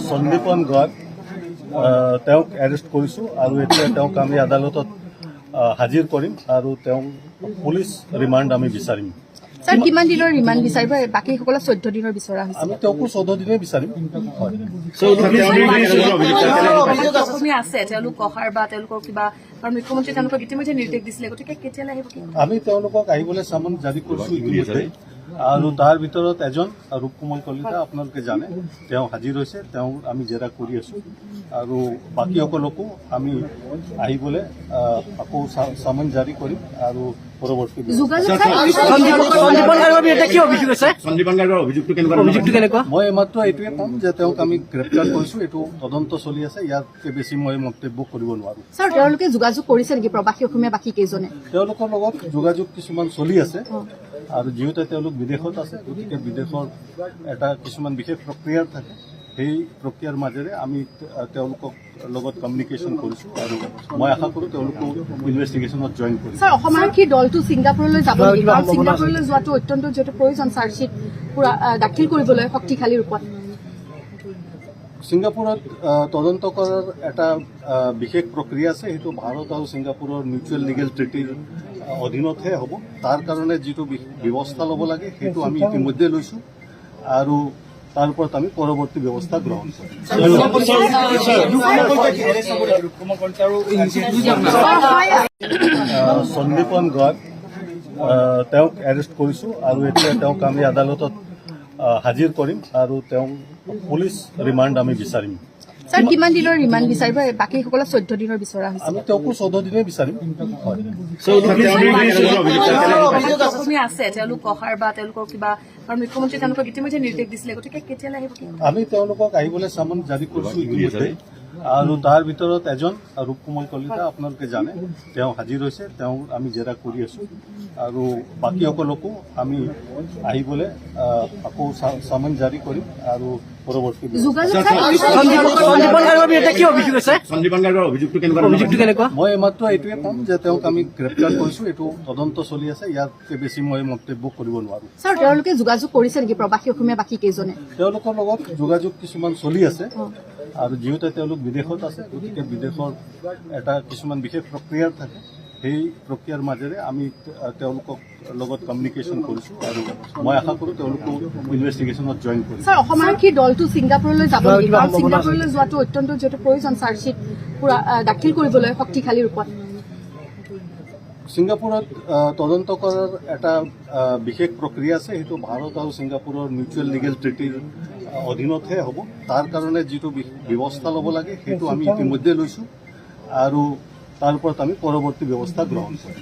সন্দীপন গড় তেওঁক এৰেষ্ট কৰিছোঁ আৰু এতিয়া তেওঁক আমি আদালতত হাজিৰ কৰিম আৰু তেওঁক পুলিচ ৰিমাণ্ড আমি বিচাৰিম। স্যাৰ কিমান দিনৰ ৰিমাণ্ড বিচাৰিব? বাকীসকলক 14 দিনৰ বিচৰা হৈছে। আমি তেওঁকো 14 দিনে বিচাৰিম। অসমীয়া আছে তেওঁলোক অহাৰ বা তেওঁলোকৰ কিবা কাৰণ মুখ্যমন্ত্ৰী তেওঁলোকক ইতিমধ্যে নিৰ্দেশ দিছিলে, গতিকে কেতিয়ালৈ আহিব? আমি তেওঁলোকক আহিবলৈ চামন জাৰি কৰিছোঁ ইতিমধ্যে আৰু তাৰ ভিতৰত এজন ৰূপকুমাৰ কলিতা আপোনালোকে জানে তেওঁ হাজিৰ হৈছে, তেওঁ আমি জেৰা কৰি আছোঁ আৰু বাকীসকলকো আমি আহিবলৈ আকৌ চামন জাৰি কৰিম আৰু পৰৱৰ্তী মই মাত্ৰ এইটোৱে ক'ম যে তেওঁক আমি গ্ৰেপ্তাৰ কৰিছোঁ, এইটো তদন্ত চলি আছে, ইয়াতকৈ বেছি মই মন্তব্য কৰিব নোৱাৰোঁ। ছাৰ তেওঁলোকে যোগাযোগ কৰিছে নেকি প্ৰবাসী অসমীয়া বাকী কেইজনে? তেওঁলোকৰ লগত যোগাযোগ কিছুমান চলি আছে আৰু যিহেতু তেওঁলোক বিদেশত আছে, গতিকে বিদেশৰ এটা কিছুমান বিশেষ প্ৰক্ৰিয়াৰ থাকে, সেই প্ৰক্ৰিয়াৰ মাজেৰে আমি তেওঁলোকৰ লগত কমিউনিকেশ্যন কৰিছোঁ আৰু মই আশা কৰোঁ তেওঁলোকো ইনভেষ্টিগেশ্যনত জইন কৰিম। ছাৰ অসম আৰক্ষীৰ দলটো ছিংগাপুৰলৈ যাব নেকি? কাৰণ ছিংগাপুৰলৈ যোৱাটো অত্যন্ত যিহেতু প্ৰয়োজন চাৰ্জশ্বীট পুৰা দাখিল কৰিবলৈ শক্তিশালী ৰূপত। ছিংগাপুৰত তদন্ত কৰাৰ এটা বিশেষ প্ৰক্ৰিয়া আছে, সেইটো ভাৰত আৰু ছিংগাপুৰৰ মিউচুৱেল লিগেল ট্ৰিটিৰ অধীনতহে হ'ব। তাৰ কাৰণে যিটো ব্যৱস্থা ল'ব লাগে সেইটো আমি ইতিমধ্যে লৈছোঁ আৰু তাৰ ওপৰত আমি পৰৱৰ্তী ব্যৱস্থা গ্ৰহণ কৰিম। সন্দীপন গড় তেওঁক এৰেষ্ট কৰিছোঁ আৰু এতিয়া তেওঁক আমি আদালতত হাজিৰ কৰিম আৰু তেওঁক পুলিচ ৰিমাণ্ড আমি বিচাৰিম। স্যাৰ কিমান দিনৰ ৰিমাণ্ড বিচাৰিব? বাকীসকলক 14 দিনৰ বিচৰা হৈছে। আমি তেওঁকো 14 দিনে বিচাৰিম। অসমীয়া আছে তেওঁলোক অহাৰ বা তেওঁলোকৰ কিবা কাৰণ মুখ্যমন্ত্ৰী তেওঁলোকক ইতিমধ্যে নিৰ্দেশ দিছিলে, গতিকে কেতিয়ালৈ আহিব? আমি তেওঁলোকক আহিবলৈ চামন জাৰি কৰিছোঁ ইতিমধ্যে আৰু তাৰ ভিতৰত এজন ৰূপকুমাৰ কলিতা আপোনালোকে জানে তেওঁ হাজিৰ হৈছে, তেওঁ আমি জেৰা কৰি আছোঁ আৰু বাকীসকলকো আমি আহিবলৈ আকৌ চামন জাৰি কৰিম আৰু পৰৱৰ্তী মই মাত্ৰ এইটোৱে ক'ম যে তেওঁক আমি গ্ৰেপ্তাৰ কৰিছোঁ, এইটো তদন্ত চলি আছে, ইয়াতকৈ বেছি মই মন্তব্য কৰিব নোৱাৰোঁ। ছাৰ তেওঁলোকে যোগাযোগ কৰিছে নেকি প্ৰবাসী অসমীয়া বাকী কেইজনে? তেওঁলোকৰ লগত যোগাযোগ কিছুমান চলি আছে আৰু যিহেতু তেওঁলোক বিদেশত আছে, গতিকে বিদেশৰ এটা কিছুমান বিশেষ প্ৰক্ৰিয়াৰ থাকে, সেই প্ৰক্ৰিয়াৰ মাজেৰে আমি তেওঁলোকৰ লগত কমিউনিকেশ্যন কৰিছোঁ আৰু মই আশা কৰোঁ তেওঁলোকো ইনভেষ্টিগেশ্যনত জইন কৰিম। ছাৰ অসম আৰক্ষীৰ দলটো ছিংগাপুৰলৈ যাব নেকি? কাৰণ ছিংগাপুৰলৈ যোৱাটো অত্যন্ত যিহেতু প্ৰয়োজন চাৰ্জশ্বীট পুৰা দাখিল কৰিবলৈ শক্তিশালী ৰূপত। ছিংগাপুৰত তদন্ত কৰাৰ এটা বিশেষ প্ৰক্ৰিয়া আছে, সেইটো ভাৰত আৰু ছিংগাপুৰৰ মিউচুৱেল লিগেল ট্ৰিটিৰ অধীনতহে হ'ব। তাৰ কাৰণে যিটো ব্যৱস্থা ল'ব লাগে সেইটো আমি ইতিমধ্যে লৈছোঁ আৰু তাৰ ওপৰত আমি পৰৱৰ্তী ব্যৱস্থা গ্ৰহণ কৰিম।